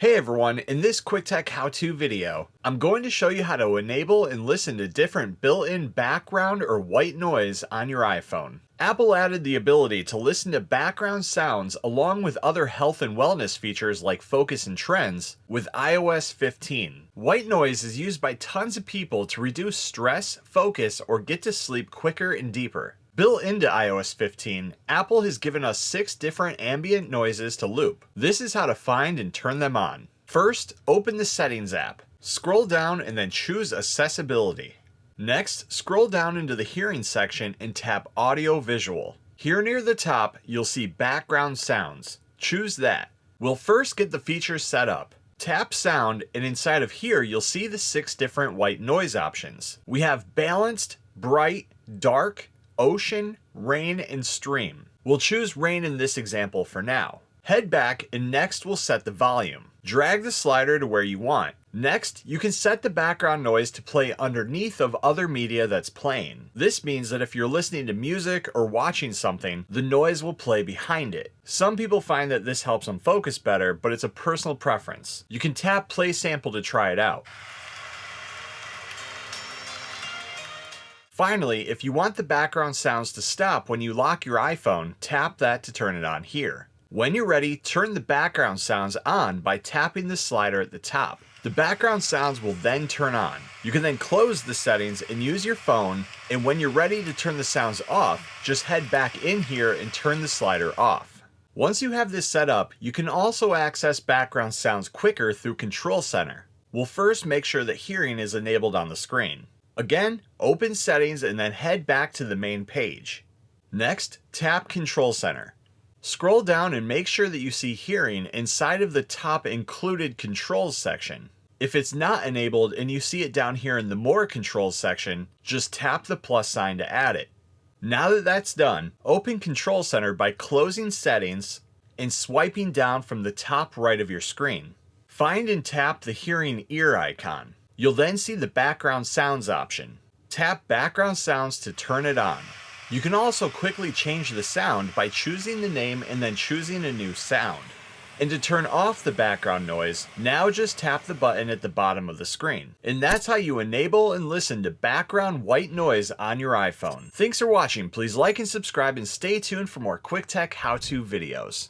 Hey everyone, in this quick tech how-to video, I'm going to show you how to enable and listen to different built-in background or white noise on your iPhone. Apple added the ability to listen to background sounds along with other health and wellness features like focus and trends with iOS 15. White noise is used by tons of people to reduce stress, focus, or get to sleep quicker and deeper. Built into iOS 15, Apple has given us 6 different ambient noises to loop. This is how to find and turn them on. First, open the Settings app. Scroll down and then choose Accessibility. Next, scroll down into the Hearing section and tap Audio Visual. Here near the top, you'll see Background Sounds. Choose that. We'll first get the features set up. Tap Sound, and inside of here, you'll see the 6 different white noise options. We have Balanced, Bright, Dark, Ocean, Rain, and Stream. We'll choose Rain in this example for now. Head back and next we'll set the volume. Drag the slider to where you want. Next, you can set the background noise to play underneath of other media that's playing. This means that if you're listening to music or watching something, the noise will play behind it. Some people find that this helps them focus better, but it's a personal preference. You can tap Play Sample to try it out. Finally, if you want the background sounds to stop when you lock your iPhone, tap that to turn it on here. When you're ready, turn the background sounds on by tapping the slider at the top. The background sounds will then turn on. You can then close the settings and use your phone, and when you're ready to turn the sounds off, just head back in here and turn the slider off. Once you have this set up, you can also access background sounds quicker through Control Center. We'll first make sure that hearing is enabled on the screen. Again, open Settings and then head back to the main page. Next, tap Control Center. Scroll down and make sure that you see Hearing inside of the top Included Controls section. If it's not enabled and you see it down here in the More Controls section, just tap the plus sign to add it. Now that that's done, open Control Center by closing Settings and swiping down from the top right of your screen. Find and tap the Hearing ear icon. You'll then see the Background Sounds option. Tap Background Sounds to turn it on. You can also quickly change the sound by choosing the name and then choosing a new sound. And to turn off the background noise, now just tap the button at the bottom of the screen. And that's how you enable and listen to background white noise on your iPhone. Thanks for watching. Please like and subscribe and stay tuned for more quick tech how-to videos.